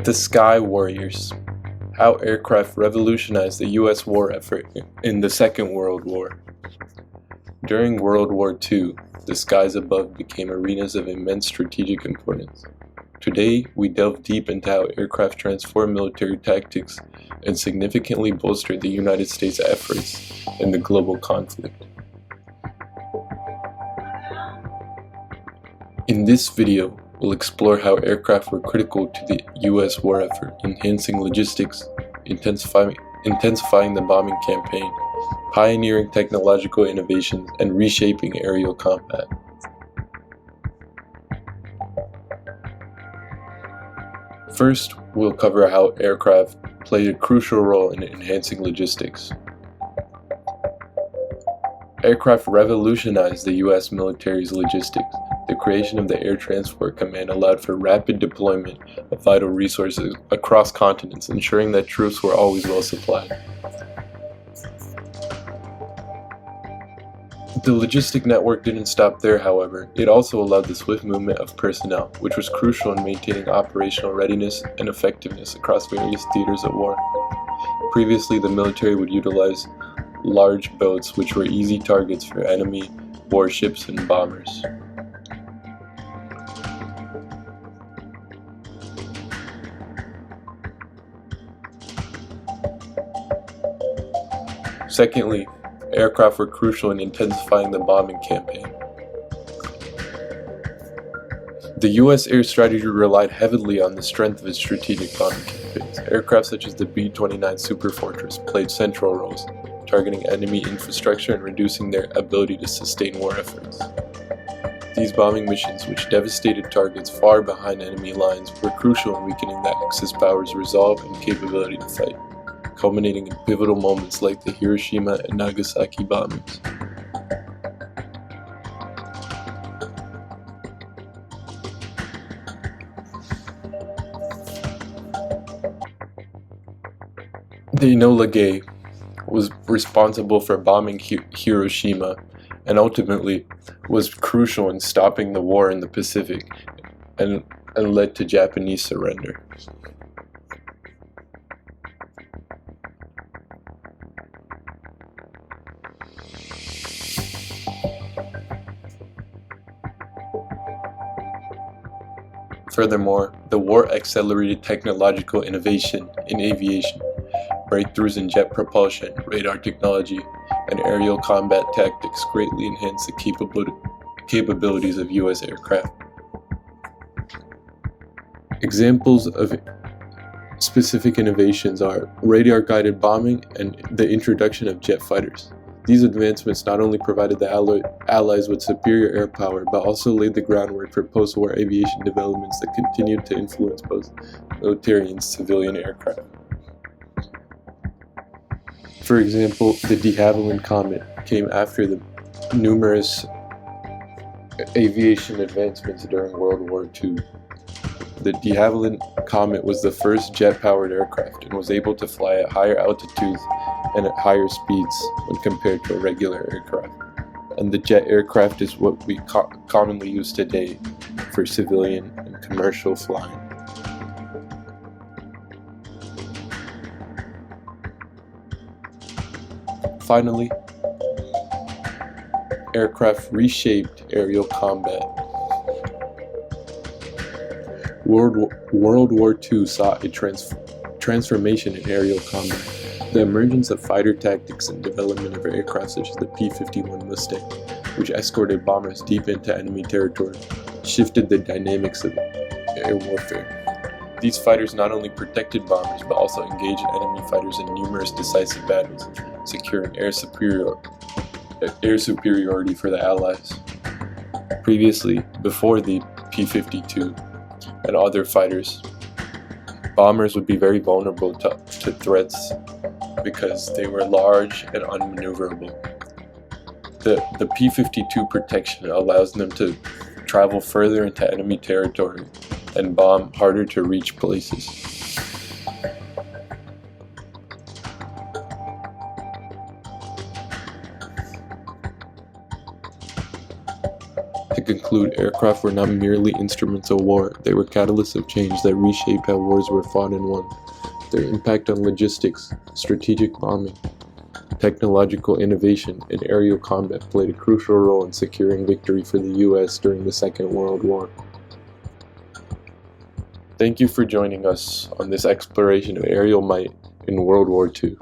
The Sky Warriors: How Aircraft Revolutionized the U.S. War Effort in the Second World War. During World War II, the skies above became arenas of immense strategic importance. Today, we delve deep into how aircraft transformed military tactics and significantly bolstered the United States' efforts in the global conflict. In this video, we'll explore how aircraft were critical to the U.S. war effort, enhancing logistics, intensifying the bombing campaign, pioneering technological innovations, and reshaping aerial combat. First, we'll cover how aircraft played a crucial role in enhancing logistics. Aircraft revolutionized the U.S. military's logistics. The creation of the Air Transport Command allowed for rapid deployment of vital resources across continents, ensuring that troops were always well supplied. The logistic network didn't stop there, however. It also allowed the swift movement of personnel, which was crucial in maintaining operational readiness and effectiveness across various theaters of war. Previously, the military would utilize large boats, which were easy targets for enemy warships and bombers. Secondly, aircraft were crucial in intensifying the bombing campaign. The U.S. air strategy relied heavily on the strength of its strategic bombing campaigns. Aircraft such as the B-29 Superfortress played central roles, targeting enemy infrastructure and reducing their ability to sustain war efforts. These bombing missions, which devastated targets far behind enemy lines, were crucial in weakening the Axis powers' resolve and capability to fight, culminating in pivotal moments like the Hiroshima and Nagasaki bombings. The Enola Gay was responsible for bombing Hiroshima and ultimately was crucial in stopping the war in the Pacific and led to Japanese surrender. Furthermore, the war accelerated technological innovation in aviation. Breakthroughs in jet propulsion, radar technology, and aerial combat tactics greatly enhanced the capabilities of U.S. aircraft. Examples of specific innovations are radar-guided bombing and the introduction of jet fighters. These advancements not only provided the Allies with superior air power, but also laid the groundwork for post-war aviation developments that continued to influence both military and civilian aircraft. For example, the de Havilland Comet came after the numerous aviation advancements during World War II. The de Havilland Comet was the first jet-powered aircraft and was able to fly at higher altitudes and at higher speeds when compared to a regular aircraft. And the jet aircraft is what we commonly use today for civilian and commercial flying. Finally, aircraft reshaped aerial combat. World War II saw a transformation in aerial combat. The emergence of fighter tactics and development of aircraft such as the P-51 Mustang, which escorted bombers deep into enemy territory, shifted the dynamics of air warfare. These fighters not only protected bombers, but also engaged enemy fighters in numerous decisive battles, securing air superiority for the Allies. Previously, before the P-52 and other fighters, bombers would be very vulnerable to threats because they were large and unmaneuverable. The P-52 protection allows them to travel further into enemy territory and bomb harder to reach places. To conclude, aircraft were not merely instruments of war, they were catalysts of change that reshaped how wars were fought and won. Their impact on logistics, strategic bombing, technological innovation, and aerial combat played a crucial role in securing victory for the US during the Second World War. Thank you for joining us on this exploration of aerial might in World War II.